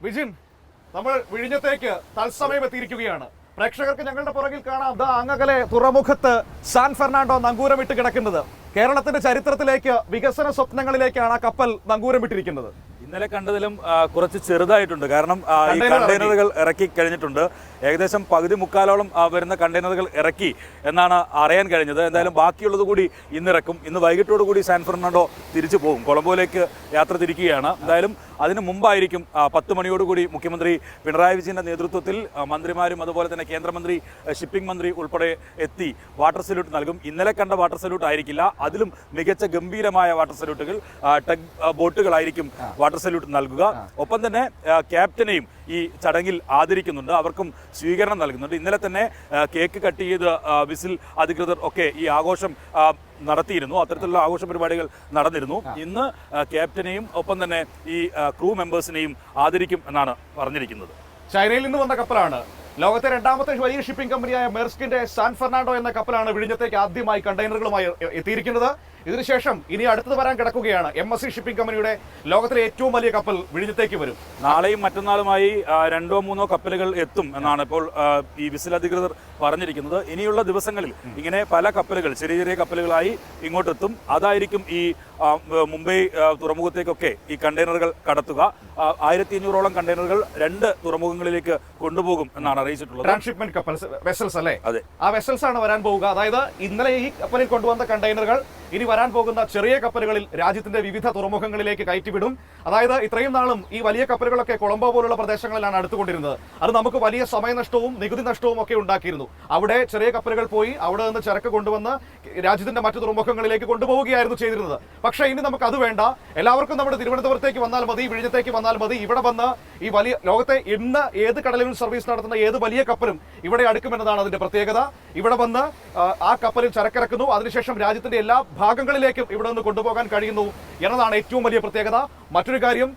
വിജിൻ, നമ്മൾ വിഴിഞ്ഞത്തേക്ക് തത്സമയം എത്തിയിരിക്കുകയാണ്. പ്രേക്ഷകർക്ക് ഞങ്ങളുടെ പുറകിൽ കാണാം, ദാ അങ്ങകലെ തുറമുഖത്ത് സാൻ ഫെർണാണ്ടോ നങ്കൂരമിട്ട് കിടക്കുന്നത്. കേരളത്തിന്റെ ചരിത്രത്തിലേക്ക്, വികസന സ്വപ്നങ്ങളിലേക്കാണ് ആ കപ്പൽ നങ്കൂരമിട്ടിരിക്കുന്നത്. ഇന്നലെ കണ്ടതിലും കുറച്ച് ചെറുതായിട്ടുണ്ട്. കാരണം ഈ കണ്ടെയ്നറുകൾ ഇറക്കി കഴിഞ്ഞിട്ടുണ്ട്. ഏകദേശം പകുതി മുക്കാലോളം വരുന്ന കണ്ടെയ്നറുകൾ ഇറക്കി എന്നാണ് അറിയാൻ കഴിഞ്ഞത്. എന്തായാലും ബാക്കിയുള്ളത് കൂടി ഇന്നിറക്കും. ഇന്ന് വൈകിട്ടോടു കൂടി സാൻ ഫെർണാണ്ടോ തിരിച്ചു പോകും. കൊളംബോയിലേക്ക് യാത്ര തിരിക്കുകയാണ്. എന്തായാലും അതിന് മുമ്പായിരിക്കും 10 മണിയോടുകൂടി മുഖ്യമന്ത്രി പിണറായി വിജയന്റെ നേതൃത്വത്തിൽ മന്ത്രിമാരും അതുപോലെ തന്നെ കേന്ദ്രമന്ത്രി, ഷിപ്പിംഗ് മന്ത്രി ഉൾപ്പെടെ എത്തി വാട്ടർ സല്യൂട്ട് നൽകും. ഇന്നലെ കണ്ട വാട്ടർ സല്യൂട്ട് ആയിരിക്കില്ല, അതിലും മികച്ച ഗംഭീരമായ വാട്ടർ സല്യൂട്ടുകൾ, ടഗ് ബോട്ടുകളായിരിക്കും വാട്ടർ സല്യൂട്ട് നൽകുക. ഒപ്പം തന്നെ ക്യാപ്റ്റനെയും ഈ ചടങ്ങിൽ ആദരിക്കുന്നുണ്ട്, അവർക്കും സ്വീകരണം നൽകുന്നുണ്ട്. ഇന്നലെ തന്നെ കേക്ക് കട്ട് ചെയ്ത് വിസിൽ അധികൃതർ ഒക്കെ ഈ ആഘോഷം നടത്തിയിരുന്നു. അത്തരത്തിലുള്ള ആഘോഷ പരിപാടികൾ നടന്നിരുന്നു. ഇന്ന് ക്യാപ്റ്റനെയും ഒപ്പം തന്നെ ഈ ക്രൂ മെമ്പേഴ്സിനെയും ആദരിക്കും എന്നാണ് പറഞ്ഞിരിക്കുന്നത്. ചൈനയിൽ നിന്ന് വന്ന കപ്പലാണ്. ലോകത്തെ രണ്ടാമത്തെ വലിയ ഷിപ്പിംഗ് കമ്പനിയായ മെർസ്കിന്റെ സാൻ ഫെർണാണ്ടോ എന്ന കപ്പലാണ് വിഴിഞ്ഞത്തേക്ക് ആദ്യമായി കണ്ടെയ്നറുകളുമായി എത്തിയിരിക്കുന്നത്. ഇതിനുശേഷം ഇനി അടുത്തത് വരാൻ കിടക്കുകയാണ്. MSC ഷിപ്പിംഗ് കമ്പനിയുടെ ലോകത്തിലെ ഏറ്റവും വലിയ കപ്പൽ വിഴിഞ്ഞത്തേക്ക് വരും. നാളെയും മറ്റന്നാളുമായി 2 or 3 കപ്പലുകൾ എത്തും എന്നാണ് ഇപ്പോൾ ഈ വിസിൽ അധികൃതർ പറഞ്ഞിരിക്കുന്നത്. ഇനിയുള്ള ദിവസങ്ങളിൽ ഇങ്ങനെ പല കപ്പലുകൾ, ചെറിയ ചെറിയ കപ്പലുകളായി ഇങ്ങോട്ടെത്തും. അതായിരിക്കും ഈ മുംബൈ തുറമുഖത്തേക്കൊക്കെ ഈ കണ്ടെയ്നറുകൾ കടത്തുക. 1500ഓളം കണ്ടെയ്നറുകൾ 2 തുറമുഖങ്ങളിലേക്ക് കൊണ്ടുപോകും എന്നാണ് അറിയിച്ചിട്ടുള്ളത്. ട്രാൻസ്ഷിപ്മെന്റ് കപ്പൽ, വെസൽസ് അല്ലേ? അതെ, ആ വെസൽസ് ആണ് വരാൻ പോവുക. അതായത് ഇന്നലെ ഈ കപ്പലിൽ കൊണ്ടുവന്ന കണ്ടെയ്നറുകൾ ഇനി വരാൻ പോകുന്ന ചെറിയ കപ്പലുകളിൽ രാജ്യത്തിന്റെ വിവിധ തുറമുഖങ്ങളിലേക്ക് കയറ്റിവിടും. അതായത് ഇത്രയും നാളും ഈ വലിയ കപ്പലുകളൊക്കെ കൊളംബോ പോലുള്ള പ്രദേശങ്ങളിലാണ് അടുത്തുകൊണ്ടിരുന്നത്. അത് നമുക്ക് വലിയ സമയനഷ്ടവും നികുതി നഷ്ടവും ഒക്കെ ഉണ്ടാക്കിയിരുന്നു. അവിടെ ചെറിയ കപ്പലുകൾ പോയി അവിടെ നിന്ന് ചരക്ക് കൊണ്ടുവന്ന് രാജ്യത്തിന്റെ മറ്റു തുറമുഖങ്ങളിലേക്ക് കൊണ്ടുപോവുകയായിരുന്നു ചെയ്തിരുന്നത്. പക്ഷേ ഇനി നമുക്ക് അത് വേണ്ട. എല്ലാവർക്കും നമ്മുടെ തിരുവനന്തപുരത്തേക്ക് വന്നാൽ മതി, വിഴിഞ്ഞത്തേക്ക് വന്നാൽ മതി. ഇവിടെ വന്ന് ഈ വലിയ ലോകത്തെ ഇന്ന് ഏത് കടലിൽ സർവീസ് നടത്തുന്ന ഏത് വലിയ കപ്പലും ഇവിടെ അടുക്കുമെന്നതാണ് അതിന്റെ പ്രത്യേകത. ഇവിടെ വന്ന് ആ കപ്പലിൽ ചരക്കിറക്കുന്നു. അതിനുശേഷം രാജ്യത്തിന്റെ എല്ലാ ഭാഗങ്ങളിലേക്കും ഇവിടെ നിന്ന് കൊണ്ടുപോകാൻ കഴിയുന്നു എന്നതാണ് ഏറ്റവും വലിയ പ്രത്യേകത. മറ്റൊരു കാര്യം,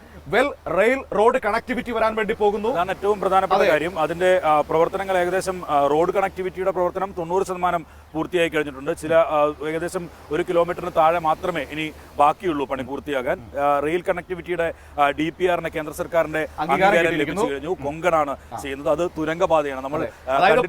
റെയിൽ റോഡ് കണക്ടിവിറ്റി വരാൻ വേണ്ടി പോകുന്നു. അതാണ് ഏറ്റവും പ്രധാനപ്പെട്ട കാര്യം. അതിന്റെ പ്രവർത്തനങ്ങൾ ഏകദേശം റോഡ് കണക്ടിവിറ്റിയുടെ പ്രവർത്തനം 90% പൂർത്തിയായി കഴിഞ്ഞിട്ടുണ്ട്. ഏകദേശം 1 കിലോമീറ്ററിന് താഴെ മാത്രമേ ഇനി ബാക്കിയുള്ളൂ പണി പൂർത്തിയാകാൻ. റെയിൽ കണക്ടിവിറ്റിയുടെ DPR-ന് കേന്ദ്ര സർക്കാരിന്റെ അംഗീകാരം ലഭിച്ചു കഴിഞ്ഞു. കൊങ്കണാണ് ചെയ്യുന്നത്. അത് തുരങ്കപാതയാണ്. നമ്മൾ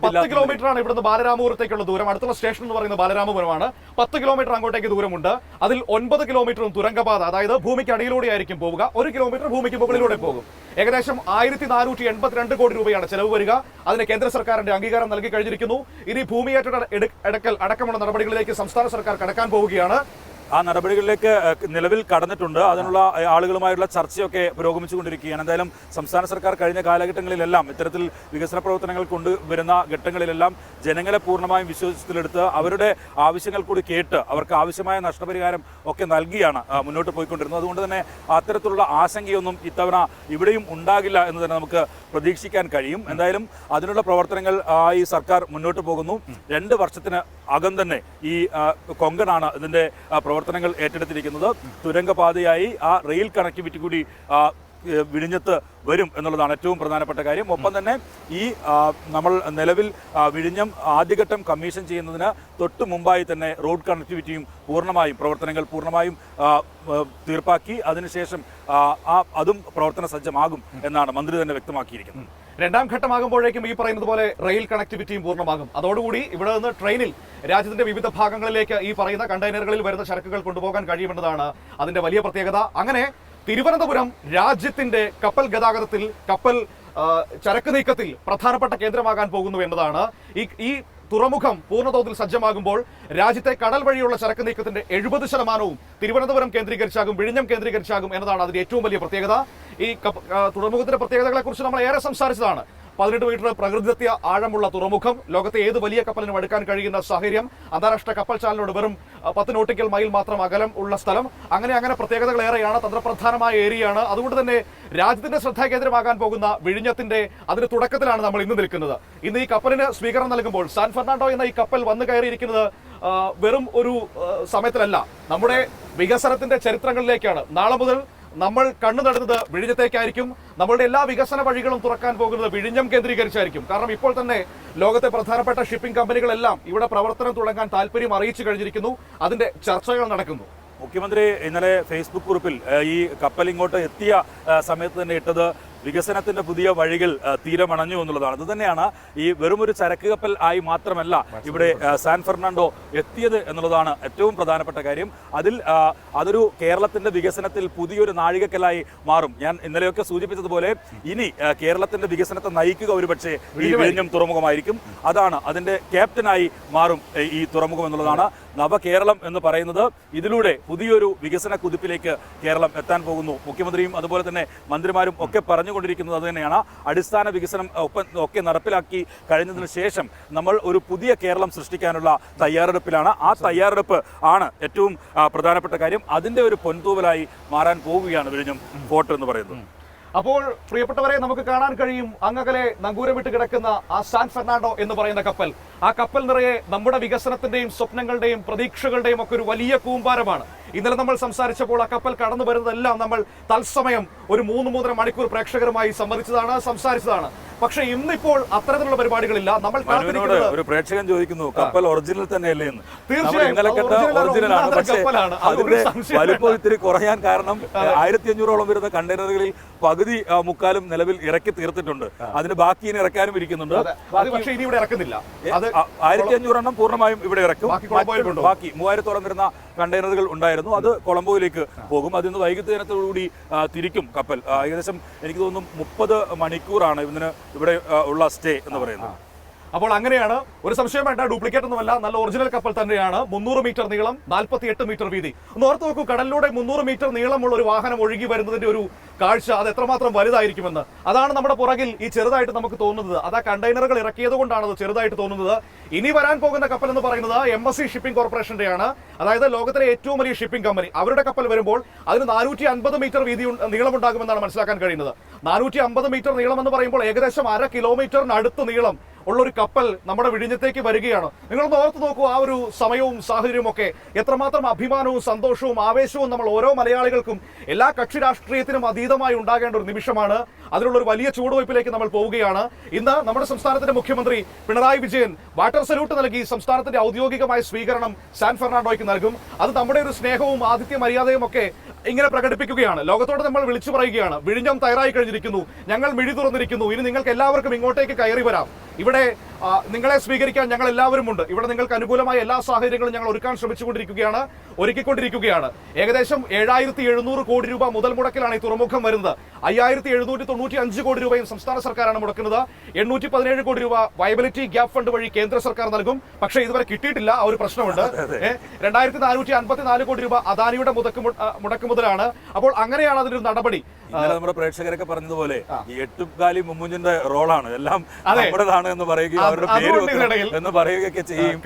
10 കിലോമീറ്റർ ആണ് ഇവിടുന്ന് ബാലരാമപുരത്തേക്കുള്ള ദൂരം. അടുത്തുള്ള സ്റ്റേഷൻ എന്ന് പറയുന്നത് ബാലരാമപുരമാണ്. 10 കിലോമീറ്റർ അങ്ങോട്ടേക്ക് ദൂരമുണ്ട്. അതിൽ 9 കിലോമീറ്ററും തുരങ്കപാത, അതായത് ഭൂമിക്ക് അടിയിലൂടെ ആയിരിക്കും പോവുക. 1 കിലോമീറ്റർ ഭൂമിക്ക് മുകളിലൂടെ പോകും. ഏകദേശം 1482 കോടി രൂപയാണ് ചെലവ് വരിക. അതിന് കേന്ദ്ര സർക്കാരിന്റെ അംഗീകാരം നൽകി കഴിഞ്ഞിരിക്കുന്നു. ഇനി ഭൂമിയേറ്റെടുക്കൽ അടക്കമുള്ള നടപടികളിലേക്ക് സംസ്ഥാന സർക്കാർ കടക്കാൻ പോവുകയാണ്. ആ നടപടികളിലേക്ക് നിലവിൽ കടന്നിട്ടുണ്ട്. അതിനുള്ള ആളുകളുമായുള്ള ചർച്ചയൊക്കെ പുരോഗമിച്ചുകൊണ്ടിരിക്കുകയാണ്. എന്തായാലും സംസ്ഥാന സർക്കാർ കഴിഞ്ഞ കാലഘട്ടങ്ങളിലെല്ലാം ഇത്തരത്തിൽ വികസന പ്രവർത്തനങ്ങൾ കൊണ്ടുവരുന്ന ഘട്ടങ്ങളിലെല്ലാം ജനങ്ങളെ പൂർണ്ണമായും വിശ്വാസത്തിലെടുത്ത് അവരുടെ ആവശ്യങ്ങൾ കൂടി കേട്ട് അവർക്ക് ആവശ്യമായ നഷ്ടപരിഹാരം ഒക്കെ നൽകിയാണ് മുന്നോട്ട് പോയിക്കൊണ്ടിരുന്നത്. അതുകൊണ്ട് തന്നെ അത്തരത്തിലുള്ള ആശങ്കയൊന്നും ഇത്തവണ ഇവിടെയും ഉണ്ടാകില്ല എന്ന് തന്നെ നമുക്ക് പ്രതീക്ഷിക്കാൻ കഴിയും. എന്തായാലും അതിനുള്ള പ്രവർത്തനങ്ങൾ ഈ സർക്കാർ മുന്നോട്ട് പോകുന്നു. 2 വർഷത്തിന് അകം തന്നെ ഈ കൊങ്കണാണ് ഇതിന്റെ പ്രവർത്തനങ്ങൾ ഏറ്റെടുത്തിരിക്കുന്നത്. തുരങ്കപാതയായി ആ റെയിൽ കണക്ടിവിറ്റി കൂടി വിഴിഞ്ഞത്ത് വരും എന്നുള്ളതാണ് ഏറ്റവും പ്രധാനപ്പെട്ട കാര്യം. ഒപ്പം തന്നെ ഈ നമ്മൾ നിലവിൽ വിഴിഞ്ഞം ആദ്യഘട്ടം കമ്മീഷൻ ചെയ്യുന്നതിന് തൊട്ട് മുമ്പായി തന്നെ റോഡ് കണക്ടിവിറ്റിയും പ്രവർത്തനങ്ങൾ പൂർണ്ണമായും തീർപ്പാക്കി. അതിനുശേഷം അതും പ്രവർത്തന സജ്ജമാകും എന്നാണ് മന്ത്രി തന്നെ വ്യക്തമാക്കിയിരിക്കുന്നത്. 2ാം ഘട്ടമാകുമ്പോഴേക്കും ഈ പറയുന്നത് പോലെ റെയിൽ കണക്ടിവിറ്റിയും പൂർണ്ണമാകും. അതോടുകൂടി ഇവിടെ നിന്ന് ട്രെയിനിൽ രാജ്യത്തിന്റെ വിവിധ ഭാഗങ്ങളിലേക്ക് ഈ പറയുന്ന കണ്ടെയ്നറുകളിൽ വരുന്ന ചരക്കുകൾ കൊണ്ടുപോകാൻ കഴിയുമെന്നതാണ് അതിന്റെ വലിയ പ്രത്യേകത. അങ്ങനെ തിരുവനന്തപുരം രാജ്യത്തിന്റെ കപ്പൽ ഗതാഗതത്തിൽ, കപ്പൽ ചരക്ക് നീക്കത്തിൽ പ്രധാനപ്പെട്ട കേന്ദ്രമാകാൻ പോകുന്നു എന്നതാണ്. ഈ തുറമുഖം പൂർണ്ണതോതിൽ സജ്ജമാകുമ്പോൾ രാജ്യത്തെ കടൽ വഴിയുള്ള ചരക്ക് നീക്കത്തിന്റെ 70% തിരുവനന്തപുരം കേന്ദ്രീകരിച്ചാകും, വിഴിഞ്ഞം കേന്ദ്രീകരിച്ചാകും എന്നതാണ് അതിന്റെ ഏറ്റവും വലിയ പ്രത്യേകത. ഈ തുറമുഖത്തിന്റെ പ്രത്യേകതകളെ കുറിച്ച് നമ്മൾ ഏറെ സംസാരിച്ചതാണ്. 18 മീറ്റർ പ്രകൃതിദത്ത ആഴമുള്ള തുറമുഖം, ലോകത്തെ ഏത് വലിയ കപ്പലിനും അടുക്കാൻ കഴിയുന്ന സാഹചര്യം, അന്താരാഷ്ട്ര കപ്പൽ ചാനലിനോട് വെറും 10 നോട്ടിക്കൽ മൈൽ മാത്രം അകലം ഉള്ള സ്ഥലം, അങ്ങനെ പ്രത്യേകതകൾ ഏറെയാണ്. തന്ത്രപ്രധാനമായ ഏരിയയാണ്. അതുകൊണ്ട് തന്നെ രാജ്യത്തിന്റെ ശ്രദ്ധാകേന്ദ്രമാകാൻ പോകുന്ന വിഴിഞ്ഞത്തിന്റെ അതിന് തുടക്കത്തിലാണ് നമ്മൾ ഇന്ന് നിൽക്കുന്നത്. ഇന്ന് ഈ കപ്പലിന് സ്വീകരണം നൽകുമ്പോൾ സാൻ ഫെർണാണ്ടോ എന്ന ഈ കപ്പൽ വന്നു കയറിയിരിക്കുന്നത് വെറും ഒരു സമയത്തിലല്ല, നമ്മുടെ വികസനത്തിന്റെ ചരിത്രങ്ങളിലേക്കാണ്. നാളെ മുതൽ നമ്മൾ കണ്ണു നടുന്നത് വിഴിഞ്ഞത്തേക്കായിരിക്കും. നമ്മളുടെ എല്ലാ വികസന വഴികളും തുറക്കാൻ പോകുന്നത് വിഴിഞ്ഞം കേന്ദ്രീകരിച്ചായിരിക്കും. കാരണം ഇപ്പോൾ തന്നെ ലോകത്തെ പ്രധാനപ്പെട്ട ഷിപ്പിംഗ് കമ്പനികളെല്ലാം ഇവിടെ പ്രവർത്തനം തുടങ്ങാൻ താല്പര്യം അറിയിച്ചു കഴിഞ്ഞിരിക്കുന്നു. അതിന്റെ ചർച്ചകൾ നടക്കുന്നു. മുഖ്യമന്ത്രി ഇന്നലെ ഫേസ്ബുക്ക് കുറിപ്പിൽ ഈ കപ്പൽ ഇങ്ങോട്ട് എത്തിയ സമയത്ത് തന്നെ ഇട്ടത് വികസനത്തിന്റെ പുതിയ വഴികൾ തീരമണഞ്ഞു എന്നുള്ളതാണ്. അതുതന്നെയാണ് ഈ വെറുമൊരു ചരക്ക് കപ്പൽ ആയി മാത്രമല്ല ഇവിടെ സാൻ ഫെർണാണ്ടോ എത്തിയത് എന്നുള്ളതാണ് ഏറ്റവും പ്രധാനപ്പെട്ട കാര്യം. അതൊരു കേരളത്തിന്റെ വികസനത്തിൽ പുതിയൊരു നാഴികക്കല്ലായി മാറും. ഞാൻ ഇന്നലെയൊക്കെ സൂചിപ്പിച്ചതുപോലെ ഇനി കേരളത്തിന്റെ വികസനത്തെ നയിക്കുക ഒരുപക്ഷെ ഈ വിഴിഞ്ഞം തുറമുഖമായിരിക്കും. അതാണ് അതിന്റെ ക്യാപ്റ്റനായി മാറും ഈ തുറമുഖം എന്നുള്ളതാണ്. നവകേരളം എന്ന് പറയുന്നത് ഇതിലൂടെ പുതിയൊരു വികസന കുതിപ്പിലേക്ക് കേരളം എത്താൻ പോകുന്നു. മുഖ്യമന്ത്രിയും അതുപോലെ തന്നെ മന്ത്രിമാരും ഒക്കെ പറഞ്ഞുകൊണ്ടിരിക്കുന്നത് അത് തന്നെയാണ്. അടിസ്ഥാന വികസനം ഒക്കെ നടപ്പിലാക്കി കഴിഞ്ഞതിന് ശേഷം നമ്മൾ ഒരു പുതിയ കേരളം സൃഷ്ടിക്കാനുള്ള തയ്യാറെടുപ്പിലാണ്. ആ തയ്യാറെടുപ്പ് ആണ് ഏറ്റവും പ്രധാനപ്പെട്ട കാര്യം. അതിന്റെ ഒരു പൊൻതൂവലായി മാറാൻ പോവുകയാണ് വിഴിഞ്ഞം ഫോർട്ട് എന്ന് പറയുന്നത്. അപ്പോൾ പ്രിയപ്പെട്ടവരെ, നമുക്ക് കാണാൻ കഴിയും അങ്ങകലെ നങ്കൂരം വിട്ട് കിടക്കുന്ന ആ സാൻ ഫെർണാണ്ടോ എന്ന് പറയുന്ന കപ്പൽ. ആ കപ്പൽ നിറയെ നമ്മുടെ വികസനത്തിന്റെയും സ്വപ്നങ്ങളുടെയും പ്രതീക്ഷകളുടെയും ഒക്കെ ഒരു വലിയ കൂമ്പാരമാണ്. ഇന്നലെ നമ്മൾ സംസാരിച്ചപ്പോൾ ആ കപ്പൽ കടന്നു വരുന്നതെല്ലാം നമ്മൾ തത്സമയം ഒരു 3-3.5 മണിക്കൂർ പ്രേക്ഷകരുമായി സംസാരിച്ചതാണ്. പക്ഷെ ഇന്നിപ്പോൾ അത്തരത്തിലുള്ള പരിപാടികളില്ല. നമ്മൾ ഒരു പ്രേക്ഷകൻ ചോദിക്കുന്നു, കപ്പൽ ഒറിജിനൽ തന്നെയല്ലേ എന്ന്. തീർച്ചയായും ഒറിജിനലാണ്. പക്ഷേ അതിന്റെ വലിപ്പം ഇത്തിരി കുറയാൻ കാരണം 1500ഓളം വരുന്ന കണ്ടെയ്നറുകളിൽ പകുതി മുക്കാലും നിലവിൽ ഇറക്കി തീർത്തിട്ടുണ്ട്. അതിന് ബാക്കി ഇനി ഇറക്കാനും ഇരിക്കുന്നുണ്ട്. പക്ഷേ ഇനി ഇവിടെ ഇറക്കുന്നില്ല. 1500 എണ്ണം പൂർണ്ണമായും ഇവിടെ ഇറക്കും. ബാക്കി 3000ഓളം വരുന്ന കണ്ടെയ്നറുകൾ ഉണ്ടായിരുന്നു. അത് കൊളംബോയിലേക്ക് പോകും. അതിന്ന് വൈകുന്നേരത്തോടുകൂടി തിരിക്കും കപ്പൽ. ഏകദേശം എനിക്ക് തോന്നുന്നു 30 മണിക്കൂറാണ് ഇതിന് ഇവിടെ ഉള്ള സ്റ്റേ എന്ന് പറയുന്നത്. അപ്പോൾ അങ്ങനെയാണ്, ഒരു സംശയം വേണ്ട, ഡ്യൂപ്ലിക്കേറ്റ് ഒന്നുമല്ല, നല്ല ഒറിജിനൽ കപ്പൽ തന്നെയാണ്. 300 മീറ്റർ നീളം, 48 മീറ്റർ വീതി. ഒന്ന് ഓർത്ത് നോക്കൂ, കടലിലൂടെ 300 മീറ്റർ നീളമുള്ള ഒരു വാഹനം ഒഴുകി വരുന്നതിന്റെ ഒരു കാഴ്ച അത് എത്രമാത്രം വലുതായിരിക്കുമെന്ന്. അതാണ് നമ്മുടെ പുറകിൽ ഈ ചെറുതായിട്ട് നമുക്ക് തോന്നുന്നത്. അത് ആ കണ്ടെയ്നറുകൾ ഇറക്കിയത് കൊണ്ടാണ് അത് ചെറുതായിട്ട് തോന്നുന്നത്. ഇനി വരാൻ പോകുന്ന കപ്പൽ എന്ന് പറയുന്നത് MSC ഷിപ്പിംഗ് കോർപ്പറേഷന്റെയാണ്. അതായത് ലോകത്തിലെ ഏറ്റവും വലിയ ഷിപ്പിംഗ് കമ്പനി. അവരുടെ കപ്പൽ വരുമ്പോൾ അതിന് 450 മീറ്റർ വീതി നീളമുണ്ടാകുമെന്നാണ് മനസ്സിലാക്കാൻ കഴിയുന്നത്. 450 മീറ്റർ നീളം എന്ന് പറയുമ്പോൾ ഏകദേശം 1/2 കിലോമീറ്ററിനടുത്ത് നീളം ഉള്ളൊരു കപ്പൽ നമ്മുടെ വിഴിഞ്ഞത്തേക്ക് വരികയാണ്. നിങ്ങളൊന്ന് ഓർത്ത് നോക്കൂ, ആ ഒരു സമയവും സാഹചര്യവും ഒക്കെ എത്രമാത്രം അഭിമാനവും സന്തോഷവും ആവേശവും നമ്മൾ ഓരോ മലയാളികൾക്കും എല്ലാ കക്ഷി രാഷ്ട്രീയത്തിനും അതീതമായി ഉണ്ടാകേണ്ട ഒരു നിമിഷമാണ്. അതിനുള്ള ഒരു വലിയ ചുവടുവയ്പ്പിലേക്ക് നമ്മൾ പോവുകയാണ്. ഇന്ന് നമ്മുടെ സംസ്ഥാനത്തിന്റെ മുഖ്യമന്ത്രി പിണറായി വിജയൻ വാട്ടർ സല്യൂട്ട് നൽകി സംസ്ഥാനത്തിന്റെ ഔദ്യോഗികമായ സ്വീകരണം സാൻ ഫെർണാണ്ടോയ്ക്ക് നൽകും. അത് നമ്മുടെ ഒരു സ്നേഹവും ആതിഥ്യ മര്യാദയും ഒക്കെ ഇങ്ങനെ പ്രകടിപ്പിക്കുകയാണ്. ലോകത്തോട് നമ്മൾ വിളിച്ചു പറയുകയാണ്, വിഴിഞ്ഞം തയ്യാറായി കഴിഞ്ഞിരിക്കുന്നു, ഞങ്ങൾ മിഴി തുറന്നിരിക്കുന്നു, ഇനി നിങ്ങൾക്ക് എല്ലാവർക്കും ഇങ്ങോട്ടേക്ക് കയറി വരാം. ഇവിടെ നിങ്ങളെ സ്വീകരിക്കാൻ ഞങ്ങൾ എല്ലാവരും ഉണ്ട്. ഇവിടെ നിങ്ങൾക്ക് അനുകൂലമായ എല്ലാ സാഹചര്യങ്ങളും ഞങ്ങൾ ഒരുക്കിക്കൊണ്ടിരിക്കുകയാണ്. ഏകദേശം 7700 കോടി രൂപ മുതൽ മുടക്കിലാണ് ഈ തുറമുഖം വരുന്നത്. 5795 കോടി രൂപയും സംസ്ഥാന സർക്കാരാണ് മുടക്കുന്നത്. 817 കോടി രൂപ വയബിലിറ്റി ഗ്യാപ്പ് ഫണ്ട് വഴി കേന്ദ്ര സർക്കാർ നൽകും. പക്ഷേ ഇതുവരെ കിട്ടിയിട്ടില്ല, ആ ഒരു പ്രശ്നമുണ്ട്. 2454 കോടി രൂപ അദാനിയുടെ മുടക്ക് മുതലാണ്. അപ്പോൾ അങ്ങനെയാണ് അതിന്റെ ഒരു നടപടി. നമ്മുടെ പ്രേക്ഷകരൊക്കെ പറഞ്ഞതുപോലെ ഈ എട്ടുകാലി മുമ്മുഞ്ഞിന്റെ റോളാണ് എല്ലാം നമ്മുടേതാണ് എന്ന് പറയുകയും അവരുടെ പേര് എന്ന് പറയുകയൊക്കെ ചെയ്യും,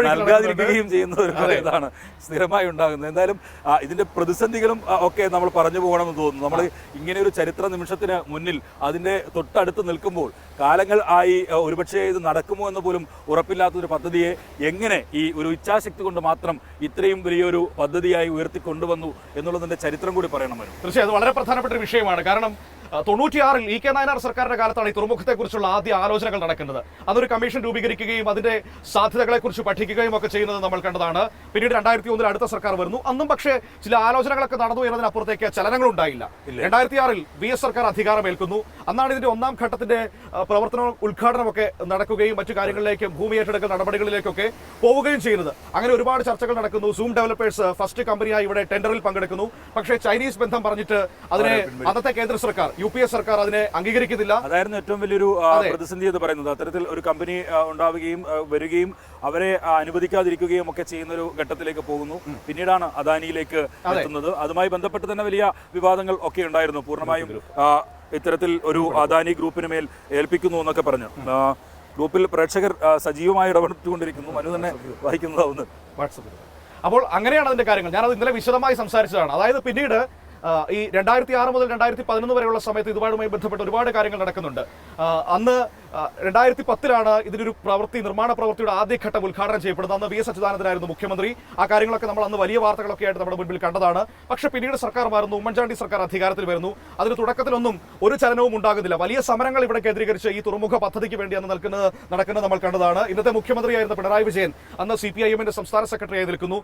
നൽകാതിരിക്കുകയും ചെയ്യുന്ന ഒരു ഇതാണ് സ്ഥിരമായി ഉണ്ടാകുന്നത്. എന്തായാലും ഇതിന്റെ പ്രതിസന്ധികളും ഒക്കെ നമ്മൾ പറഞ്ഞു പോകണമെന്ന് തോന്നുന്നു. നമ്മൾ ഇങ്ങനെ ഒരു ചരിത്ര നിമിഷത്തിന് മുന്നിൽ അതിന്റെ തൊട്ടടുത്ത് നിൽക്കുമ്പോൾ കാലങ്ങൾ ആയി ഒരുപക്ഷെ ഇത് നടക്കുമോ എന്ന് പോലും ഉറപ്പില്ലാത്തൊരു പദ്ധതിയെ എങ്ങനെ ഈ ഒരു ഇച്ഛാശക്തി കൊണ്ട് മാത്രം ഇത്രയും വലിയൊരു പദ്ധതിയായി ഉയർത്തിക്കൊണ്ടുവന്നു എന്നുള്ളതിന്റെ ചരിത്രം കൂടി പറയണമായിരുന്നു. തീർച്ചയായും അത് വളരെ പ്രധാനപ്പെട്ട ഒരു വിഷയമാണ്. കാരണം 96-ൽ EK നായനാർ സർക്കാരിന്റെ കാലത്താണ് ഈ തുറമുഖത്തെക്കുറിച്ചുള്ള ആദ്യ ആലോചനകൾ നടക്കുന്നത്. അതൊരു കമ്മീഷൻ രൂപീകരിക്കുകയും അതിന്റെ സാധ്യതകളെക്കുറിച്ച് പഠിക്കുകയും ഒക്കെ ചെയ്യുന്നത് നമ്മൾ കണ്ടതാണ്. പിന്നീട് 2001-ൽ അടുത്ത സർക്കാർ വരുന്നു. അന്നും പക്ഷേ ചില ആലോചനകളൊക്കെ നടന്നു എന്നതിനപ്പുറത്തേക്ക് ചലനങ്ങൾ ഉണ്ടായില്ല. 2006-ൽ VS സർക്കാർ അധികാരമേൽക്കുന്നു. അന്നാണ് ഇതിന്റെ 1-ാം ഘട്ടത്തിന്റെ പ്രവർത്തന ഉദ്ഘാടനമൊക്കെ നടക്കുകയും മറ്റു കാര്യങ്ങളിലേക്ക് ഭൂമി ഏറ്റെടുക്കൽ നടപടികളിലേക്കൊക്കെ പോവുകയും ചെയ്യുന്നത്. അങ്ങനെ ഒരുപാട് ചർച്ചകൾ നടക്കുന്നു. സൂം ഡെവലപ്പേഴ്സ് ഫസ്റ്റ് കമ്പനിയായി ഇവിടെ ടെൻഡറിൽ പങ്കെടുക്കുന്നു. പക്ഷേ ചൈനീസ് ബന്ധം പറഞ്ഞിട്ട് അതിനെ അന്നത്തെ കേന്ദ്ര സർക്കാർ UPS സർക്കാർ അതിനെ അംഗീകരിക്കുന്നില്ല. അതായിരുന്നു ഏറ്റവും വലിയൊരു പ്രതിസന്ധി എന്ന് പറയുന്നത്. അത്തരത്തിൽ ഒരു കമ്പനി ഉണ്ടാവുകയും വരികയും അവരെ അനുവദിക്കാതിരിക്കുകയും ഒക്കെ ചെയ്യുന്ന ഒരു ഘട്ടത്തിലേക്ക് പോകുന്നു. പിന്നീടാണ് അദാനിയിലേക്ക് എത്തുന്നത്. അതുമായി ബന്ധപ്പെട്ട് തന്നെ വലിയ വിവാദങ്ങൾ ഒക്കെ ഉണ്ടായിരുന്നു. പൂർണ്ണമായും ഇത്തരത്തിൽ ഒരു അദാനി ഗ്രൂപ്പിന് മേൽ ഏൽപ്പിക്കുന്നു എന്നൊക്കെ പറഞ്ഞു ഗ്രൂപ്പിൽ പ്രേക്ഷകർ സജീവമായി ഇടപെട്ടുകൊണ്ടിരിക്കുന്നു. മനു തന്നെ വായിക്കുന്നതാവുന്നു വാട്സപ്പിൽ. അപ്പോൾ അങ്ങനെയാണ് അതിന്റെ കാര്യങ്ങൾ. ഞാനത് ഇന്നലെ വിശദമായി സംസാരിച്ചതാണ്. അതായത് പിന്നീട് ഈ 2006 മുതൽ 2011 വരെയുള്ള സമയത്ത് ഇതുമായുമായി ബന്ധപ്പെട്ട് ഒരുപാട് കാര്യങ്ങൾ നടക്കുന്നുണ്ട്. അന്ന് 2010 ഇതിനൊരു നിർമ്മാണ പ്രവൃത്തിയുടെ ആദ്യഘട്ടം ഉദ്ഘാടനം ചെയ്യപ്പെടുന്നത്. അന്ന് വി എസ് അച്യുതാനന്ദനായിരുന്നു മുഖ്യമന്ത്രി. ആ കാര്യങ്ങളൊക്കെ നമ്മൾ അന്ന് വലിയ വാർത്തകളൊക്കെ ആയിട്ട് നമ്മുടെ മുൻപിൽ കണ്ടതാണ്. പക്ഷേ പിന്നീട് സർക്കാർ മാറുന്നു, ഉമ്മൻചാണ്ടി സർക്കാർ അധികാരത്തിൽ വരുന്നു. അതിന് തുടക്കത്തിലൊന്നും ഒരു ചലനവും ഉണ്ടാകുന്നില്ല. വലിയ സമരങ്ങൾ ഇവിടെ കേന്ദ്രീകരിച്ച് ഈ തുറമുഖ പദ്ധതിക്ക് വേണ്ടി അന്ന് നടക്കുന്നത് നമ്മൾ കണ്ടതാണ്. ഇന്നത്തെ മുഖ്യമന്ത്രിയായിരുന്ന പിണറായി വിജയൻ അന്ന് CPIM-ന്റെ സംസ്ഥാന സെക്രട്ടറിയായി നിൽക്കുന്നു.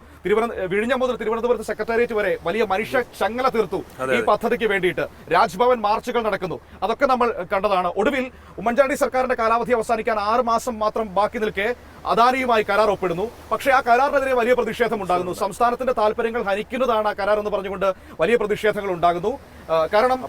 വിഴിഞ്ഞം മുതൽ തിരുവനന്തപുരത്ത് സെക്രട്ടേറിയറ്റ് വരെ വലിയ മനുഷ്യ ചങ്ങല തീർത്തു ഈ പദ്ധതിക്ക് വേണ്ടിയിട്ട്. രാജ്ഭവൻ മാർച്ചുകൾ നടക്കുന്നു. അതൊക്കെ നമ്മൾ കണ്ടതാണ്. ഒടുവിൽ ഉമ്മൻചാണ്ടി സർക്കാരിന്റെ കാലാവധി അവസാനിക്കാൻ 6 മാസം മാത്രം ബാക്കി നിൽക്കെ അദാനിയുമായി കരാർ ഒപ്പിടുന്നു. പക്ഷേ ആ കരാറിനെതിരെ വലിയ പ്രതിഷേധം ഉണ്ടാകുന്നു. സംസ്ഥാനത്തിന്റെ താല്പര്യങ്ങൾ ഹനിക്കുന്നതാണ് ആ കരാർ എന്ന് പറഞ്ഞുകൊണ്ട് വലിയ പ്രതിഷേധങ്ങൾ ഉണ്ടാകുന്നു. കാരണം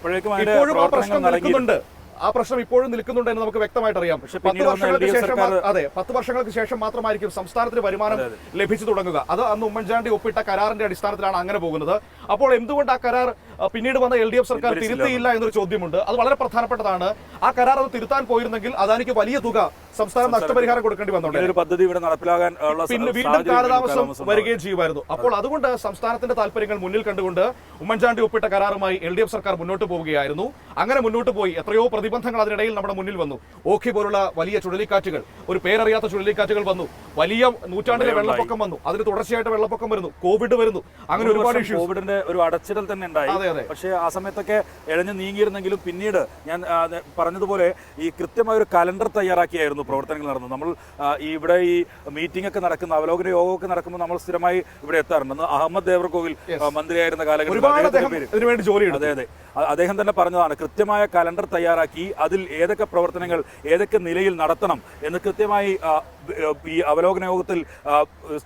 ഇപ്പോഴും ആ പ്രശ്നം നിൽക്കുന്നുണ്ട്. ആ പ്രശ്നം ഇപ്പോഴും നിൽക്കുന്നുണ്ട് എന്ന് നമുക്ക് വ്യക്തമായിട്ട് അറിയാം. 10 വർഷങ്ങൾക്ക് ശേഷം മാത്രമായിരിക്കും സംസ്ഥാനത്തിന് വരുമാനം ലഭിച്ചു തുടങ്ങുക. അത് അന്ന് ഉമ്മൻചാണ്ടി ഒപ്പിട്ട കരാറിന്റെ അടിസ്ഥാനത്തിലാണ് അങ്ങനെ പോകുന്നത്. അപ്പോൾ എന്തുകൊണ്ട് ആ കരാർ പിന്നീട് വന്ന LDF സർക്കാർ തിരുത്തിയില്ല എന്നൊരു ചോദ്യമുണ്ട്. അത് വളരെ പ്രധാനപ്പെട്ടതാണ്. ആ കരാർ അത് തിരുത്താൻ പോയിരുന്നെങ്കിൽ അദാനിക്ക് വലിയ തുക സംസ്ഥാനം നഷ്ടപരിഹാരം കൊടുക്കേണ്ടി വന്നോണ്ട് പദ്ധതി ഇവിടെ നടപ്പിലാകാൻ പിന്നെ വീണ്ടും കാലതാമസം വരികയും ചെയ്യുമായിരുന്നു. അപ്പോൾ അതുകൊണ്ട് സംസ്ഥാനത്തിന്റെ താല്പര്യങ്ങൾ മുന്നിൽ കണ്ടുകൊണ്ട് ഉമ്മൻചാണ്ടി ഒപ്പിട്ട കരാറുമായി LDF സർക്കാർ മുന്നോട്ട് പോവുകയായിരുന്നു. അങ്ങനെ മുന്നോട്ട് പോയി എത്രയോ പ്രതിബന്ധങ്ങൾ അതിനിടയിൽ നമ്മുടെ മുന്നിൽ വന്നു. ഓഖി പോലുള്ള വലിയ ചുഴലിക്കാറ്റുകൾ, ഒരു പേരറിയാത്ത ചുഴലിക്കാറ്റുകൾ വന്നു. വലിയ നൂറ്റാണ്ടിലെ വെള്ളപ്പൊക്കം വന്നു. അതിന് തുടർച്ചയായിട്ട് വെള്ളപ്പൊക്കം വരുന്നു, കോവിഡ് വരുന്നു. അങ്ങനെ ഒരുപാട് ഇഷ്യൂസ്. കോവിഡിന്റെ ഒരു അടച്ചിടൽ തന്നെ ഉണ്ടായി. പക്ഷേ ആ സമയത്തൊക്കെ ഇഴഞ്ഞു നീങ്ങിയിരുന്നെങ്കിലും പിന്നീട് ഞാൻ പറഞ്ഞതുപോലെ ഈ കൃത്യമായ ഒരു കലണ്ടർ തയ്യാറാക്കിയായിരുന്നു പ്രവർത്തനങ്ങൾ നടന്നു. നമ്മൾ ഇവിടെ ഈ മീറ്റിംഗ് ഒക്കെ നടക്കുന്ന, അവലോകന യോഗമൊക്കെ നടക്കുമ്പോൾ നമ്മൾ സ്ഥിരമായി ഇവിടെ എത്താറുണ്ട്. അഹമ്മദ് ദേവർകോവിൽ മന്ത്രിയായിരുന്ന കാലഘട്ടത്തിൽ അതെ അദ്ദേഹം തന്നെ പറഞ്ഞതാണ്, കൃത്യമായ കലണ്ടർ തയ്യാറാക്കി അതിൽ ഏതൊക്കെ പ്രവർത്തനങ്ങൾ ഏതൊക്കെ നിലയിൽ നടത്തണം എന്ന് കൃത്യമായി ഈ അവലോകന യോഗത്തിൽ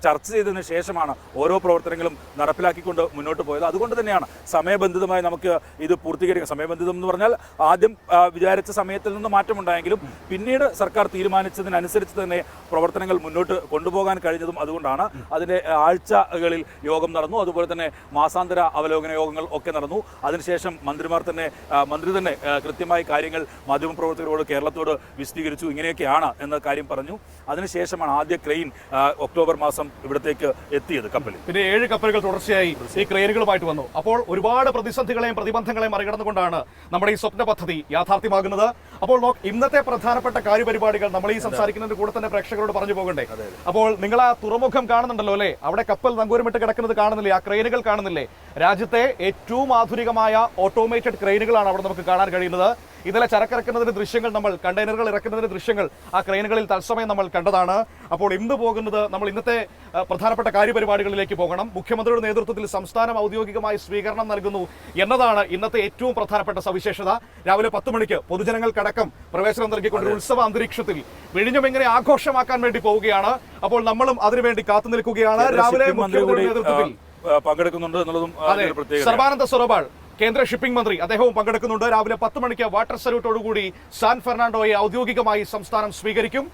ചർച്ച ചെയ്തതിനു ശേഷമാണ് ഓരോ പ്രവർത്തനങ്ങളും നടപ്പിലാക്കിക്കൊണ്ട് മുന്നോട്ട് പോയത്. അതുകൊണ്ട് തന്നെയാണ് സമയബന്ധിതമായി നമുക്ക് ഇത് പൂർത്തീകരിക്കാം. സമയബന്ധിതം എന്ന് പറഞ്ഞാൽ ആദ്യം വിചാരിച്ച സമയത്തിൽ നിന്ന് മാറ്റമുണ്ടായെങ്കിലും പിന്നീട് സർക്കാർ തീരുമാനിച്ചതിനനുസരിച്ച് തന്നെ പ്രവർത്തനങ്ങൾ മുന്നോട്ട് കൊണ്ടുപോകാൻ കഴിഞ്ഞതും അതുകൊണ്ടാണ്. അതിൻ്റെ ആഴ്ചകളിൽ യോഗം നടന്നു. അതുപോലെ തന്നെ മാസാന്തര അവലോകന യോഗങ്ങൾ ഒക്കെ നടന്നു. അതിനുശേഷം മന്ത്രി തന്നെ കൃത്യമായി കാര്യങ്ങൾ മാധ്യമപ്രവർത്തകരോട് കേരളത്തോട് വിശദീകരിച്ചു. ഇങ്ങനെയൊക്കെയാണ് എന്ന കാര്യം പറഞ്ഞു. അതിനുശേഷമാണ് ആദ്യ ക്രെയിൻ ഒക്ടോബർ മാസം ഇവിടത്തേക്ക് എത്തിയത് കപ്പലിൽ. പിന്നെ 7 കപ്പലുകൾ തുടർച്ചയായി ഈ ക്രെയിനുകളുമായിട്ട് വന്നു. അപ്പോൾ ഒരുപാട് പ്രതിസന്ധികളെയും പ്രതിബന്ധങ്ങളെയും മറികടന്നുകൊണ്ടാണ് നമ്മുടെ ഈ സ്വപ്ന പദ്ധതി യാഥാർത്ഥ്യമാകുന്നത്. അപ്പോൾ ഇന്നത്തെ പ്രധാനപ്പെട്ട കാര്യപരിപാടികൾ നമ്മൾ ഈ സംസാരിക്കുന്നതിന്റെ കൂടെ തന്നെ പ്രേക്ഷകരോട് പറഞ്ഞു പോകണ്ടേ. അപ്പോൾ നിങ്ങൾ ആ തുറമുഖം കാണുന്നുണ്ടല്ലോ അല്ലേ, അവിടെ കപ്പൽ നങ്കൂരമിട്ട് കിടക്കുന്നത് കാണുന്നില്ലേ, ആ ക്രെയിനുകൾ കാണുന്നില്ലേ? രാജ്യത്തെ ഏറ്റവും ആധുനികമായ ഓട്ടോമേറ്റഡ് ക്രെയിനുകളാണ് അവിടെ നമുക്ക് കാണാൻ കഴിയുന്നത്. ഇന്നലെ ചരക്കിറക്കുന്നതിന്റെ ദൃശ്യങ്ങൾ, നമ്മൾ കണ്ടെയ്നറുകൾ ഇറക്കുന്നതിന്റെ ദൃശ്യങ്ങൾ ആ ക്രെയിനുകളിൽ തത്സമയം നമ്മൾ കണ്ടതാണ്. അപ്പോൾ ഇന്ന് പോകുന്നത് നമ്മൾ ഇന്നത്തെ പ്രധാനപ്പെട്ട കാര്യപരിപാടികളിലേക്ക് പോകണം. മുഖ്യമന്ത്രിയുടെ നേതൃത്വത്തിൽ സംസ്ഥാനം ഔദ്യോഗികമായി സ്വീകരണം നൽകുന്നു എന്നതാണ് ഇന്നത്തെ ഏറ്റവും പ്രധാനപ്പെട്ട സവിശേഷത. രാവിലെ 10 മണിക്ക് പൊതുജനങ്ങൾക്കടക്കം പ്രവേശനം നൽകിക്കൊണ്ട് ഉത്സവ അന്തരീക്ഷത്തിൽ വിഴിഞ്ഞം എങ്ങനെ ആഘോഷമാക്കാൻ വേണ്ടി പോവുകയാണ്. അപ്പോൾ നമ്മളും അതിനുവേണ്ടി കാത്തു നിൽക്കുകയാണ്. രാവിലെ മുഖ്യമന്ത്രിയുടെ നേതൃത്വത്തിൽ പങ്കെടുക്കുന്നുണ്ട് എന്നുള്ളതും സർബാനന്ദ സോനോവാൾ കേന്ദ്ര ഷിപ്പിംഗ് മന്ത്രി അദ്ദേഹവും പങ്കെടുക്കുന്നുണ്ട്. രാവിലെ 10 മണിക്ക് വാട്ടർ സല്യൂട്ടോടുകൂടി സാൻ ഫെർണാണ്ടോയെ ഔദ്യോഗികമായി സംസ്ഥാനം സ്വീകരിക്കും.